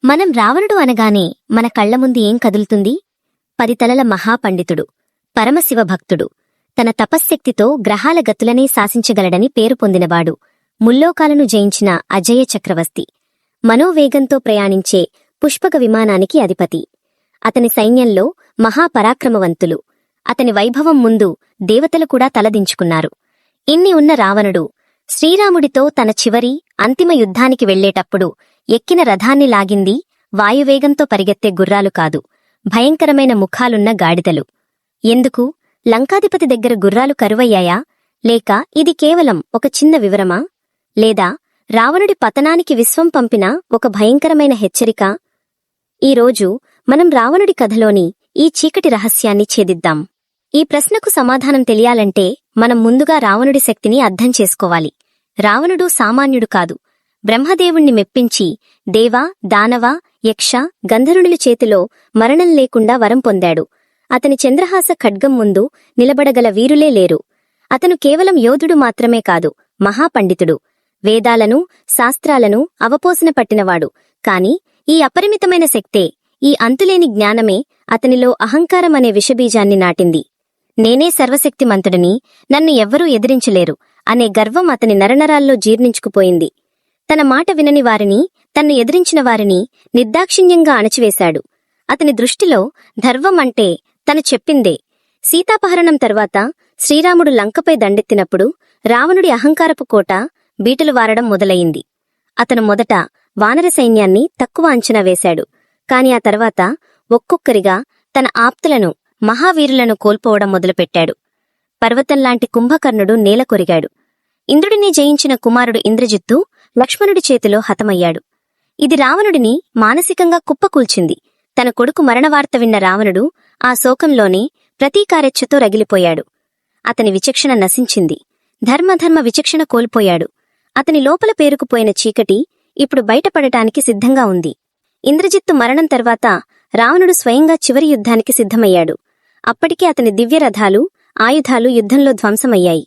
మనం రావణుడు అనగానే మన కళ్ల ముందు ఏం కదులుతుంది? 10 తలల మహాపండితుడు, పరమశివ భక్తుడు, తన తపశ్శక్తితో గ్రహాల గతులనే శాసించగలడని పేరు పొందినవాడు, ముల్లోకాలను జయించిన అజయ చక్రవర్తి, మనోవేగంతో ప్రయాణించే పుష్పక విమానానికి అధిపతి. అతని సైన్యంలో మహాపరాక్రమవంతులు. అతని వైభవం ముందు దేవతలు కూడా తలదించుకున్నారు. ఇన్ని ఉన్న రావణుడు శ్రీరాముడితో తన చివరి అంతిమ యుద్ధానికి వెళ్లేటప్పుడు ఎక్కిన రథాన్ని లాగింది వాయువేగంతో పరిగెత్తే గుర్రాలు కాదు, భయంకరమైన ముఖాలున్న గాడిదలు. ఎందుకు? లంకాధిపతి దగ్గర గుర్రాలు కరువయ్యాయా? లేక ఇది కేవలం ఒక చిన్న వివరమా? లేదా రావణుడి పతనానికి విశ్వం పంపిన ఒక భయంకరమైన హెచ్చరిక? ఈరోజు మనం రావణుడి కథలోని ఈ చీకటి రహస్యాన్ని ఛేదిద్దాం. ఈ ప్రశ్నకు సమాధానం తెలియాలంటే మనం ముందుగా రావణుడి శక్తిని అర్థం చేసుకోవాలి. రావణుడు సామాన్యుడు కాదు. బ్రహ్మదేవుణ్ణి మెప్పించి దేవ, దానవ, యక్ష, గంధర్వుల చేతిలో మరణం లేకుండా వరం పొందాడు. అతని చంద్రహాస ఖడ్గం ముందు నిలబడగల వీరులే లేరు. అతను కేవలం యోధుడు మాత్రమే కాదు, మహాపండితుడు. వేదాలను, శాస్త్రాలను అవపోసన పట్టినవాడు. కాని ఈ అపరిమితమైన శక్తే, ఈ అంతులేని జ్ఞానమే అతనిలో అహంకారమనే విషబీజాన్ని నాటింది. నేనే సర్వశక్తిమంతుడిని, నన్ను ఎవ్వరూ ఎదిరించలేరు అనే గర్వం అతని నరనరాల్లో జీర్ణించుకుపోయింది. తన మాట వినని వారిని, తన్ను ఎదిరించిన వారిని నిర్దాక్షిణ్యంగా అణచివేశాడు. అతని దృష్టిలో ధర్వం అంటే తను చెప్పిందే. సీతాపహరణం తర్వాత శ్రీరాముడు లంకపై దండెత్తినప్పుడు రావణుడి అహంకారపు కోట బీటలు వారడం మొదలయింది. అతను మొదట వానర సైన్యాన్ని తక్కువ అంచనా వేశాడు. కాని ఆ తర్వాత ఒక్కొక్కరిగా తన ఆప్తులను, మహావీరులను కోల్పోవడం మొదలుపెట్టాడు. పర్వతంలాంటి కుంభకర్ణుడు నేల కొరిగాడు. ఇంద్రుడిని జయించిన కుమారుడు ఇంద్రజిత్తు లక్ష్మణుడి చేతిలో హతమయ్యాడు. ఇది రావణుడిని మానసికంగా కుప్పకూల్చింది. తన కొడుకు మరణవార్త విన్న రావణుడు ఆ శోకంలోనే ప్రతీకారెచ్ఛతో రగిలిపోయాడు. అతని విచక్షణ నశించింది. ధర్మధర్మ విచక్షణ కోల్పోయాడు. అతని లోపల పేరుకుపోయిన చీకటి ఇప్పుడు బయటపడటానికి సిద్ధంగా ఉంది. ఇంద్రజిత్తు మరణం తర్వాత రావణుడు స్వయంగా చివరి యుద్ధానికి సిద్ధమయ్యాడు. అప్పటికే అతని దివ్యరథాలు, ఆయుధాలు యుద్ధంలో ధ్వంసమయ్యాయి.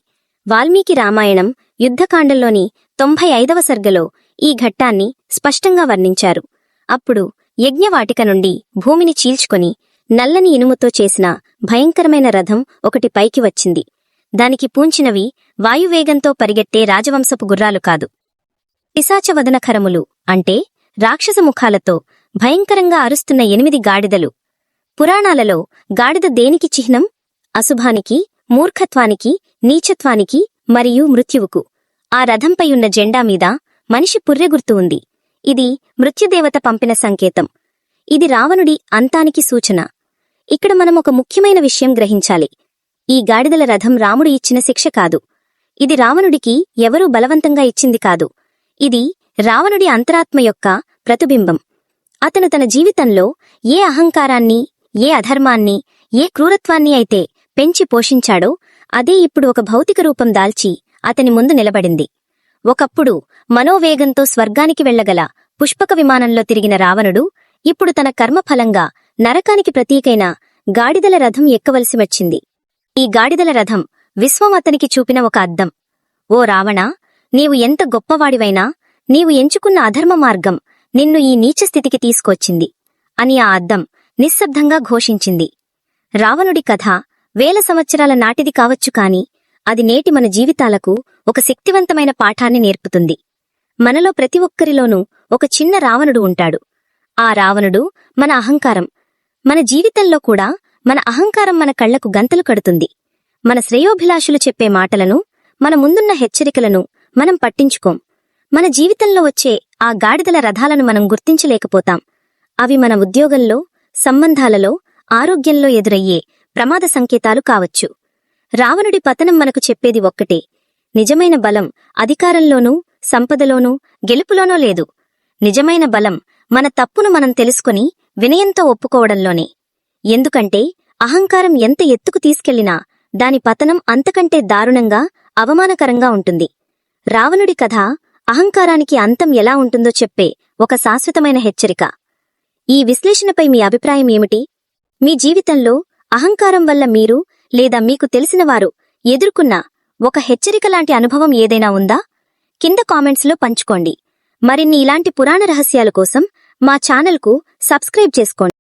వాల్మీకి రామాయణం యుద్ధకాండంలోని 95వ సర్గలో ఈ ఘట్టాన్ని స్పష్టంగా వర్ణించారు. అప్పుడు యజ్ఞవాటిక నుండి భూమిని చీల్చుకొని నల్లని ఇనుముతో చేసిన భయంకరమైన రథం ఒకటి పైకి వచ్చింది. దానికి పూంచినవి వాయువేగంతో పరిగెట్టే రాజవంశపు గుర్రాలు కాదు, పిశాచవదనఖరములు అంటే రాక్షస ముఖాలతో భయంకరంగా అరుస్తున్న 8 గాడిదలు. పురాణాలలో గాడిద దేనికి చిహ్నం? అశుభానికి, మూర్ఖత్వానికి, నీచత్వానికి మరియు మృత్యువుకు. ఆ రథంపై ఉన్న జెండా మీద మనిషి పుర్రెగుర్తు ఉంది. ఇది మృత్యుదేవత పంపిన సంకేతం. ఇది రావణుడి అంతానికి సూచన. ఇక్కడ మనం ఒక ముఖ్యమైన విషయం గ్రహించాలి. ఈ గాడిదల రథం రాముడు ఇచ్చిన శిక్ష కాదు. ఇది రావణుడికి ఎవరూ బలవంతంగా ఇచ్చింది కాదు. ఇది రావణుడి అంతరాత్మ యొక్క ప్రతిబింబం. అతను తన జీవితంలో ఏ అహంకారాన్ని, ఏ అధర్మాన్ని, ఏ క్రూరత్వాన్ని అయితే పెంచి పోషించాడో అదే ఇప్పుడు ఒక భౌతిక రూపం దాల్చి అతని ముందు నిలబడింది. ఒకప్పుడు మనోవేగంతో స్వర్గానికి వెళ్లగల పుష్పక విమానంలో తిరిగిన రావణుడు ఇప్పుడు తన కర్మఫలంగా నరకానికి ప్రతీకైన గాడిదల రథం ఎక్కవలసి వచ్చింది. ఈ గాడిదల రథం విశ్వం అతనికి చూపిన ఒక అద్దం. ఓ రావణా, నీవు ఎంత గొప్పవాడివైనా నీవు ఎంచుకున్న అధర్మ మార్గం నిన్ను ఈ నీచస్థితికి తీసుకొచ్చింది అని ఆ అద్దం నిశ్శబ్దంగా ఘోషించింది. రావణుడి కథ వేల సంవత్సరాల నాటిది కావచ్చు, కాని అది నేటి మన జీవితాలకు ఒక శక్తివంతమైన పాఠాన్ని నేర్పుతుంది. మనలో ప్రతి ఒక్కరిలోనూ ఒక చిన్న రావణుడు ఉంటాడు. ఆ రావణుడు మన అహంకారం. మన జీవితంలో కూడా మన అహంకారం మన కళ్లకు గంతలు కడుతుంది. మన శ్రేయోభిలాషులు చెప్పే మాటలను, మన ముందున్న హెచ్చరికలను మనం పట్టించుకోం. మన జీవితంలో వచ్చే ఆ గాడిదల రథాలను మనం గుర్తించలేకపోతాం. అవి మన ఉద్యోగంలో, సంబంధాలలో, ఆరోగ్యంలో ఎదురయ్యే ప్రమాద సంకేతాలు కావచ్చు. రావణుడి పతనం మనకు చెప్పేది ఒక్కటే: నిజమైన బలం అధికారంలోనూ, సంపదలోనూ, గెలుపులోనో లేదు. నిజమైన బలం మన తప్పును మనం తెలుసుకుని వినయంతో ఒప్పుకోవడంలోనే. ఎందుకంటే అహంకారం ఎంత ఎత్తుకు తీసుకెళ్లినా దాని పతనం అంతకంటే దారుణంగా, అవమానకరంగా ఉంటుంది. రావణుడి కథ అహంకారానికి అంతం ఎలా ఉంటుందో చెప్పే ఒక శాశ్వతమైన హెచ్చరిక. ఈ విశ్లేషణపై మీ అభిప్రాయం ఏమిటి? మీ జీవితంలో అహంకారం వల్ల మీరు లేదా మీకు తెలిసినవారు ఎదుర్కొన్న ఒక హెచ్చరికలాంటి అనుభవం ఏదైనా ఉందా? కింద కామెంట్స్లో పంచుకోండి. మరిన్ని ఇలాంటి పురాణ రహస్యాల కోసం మా ఛానల్కు సబ్స్క్రైబ్ చేసుకోండి.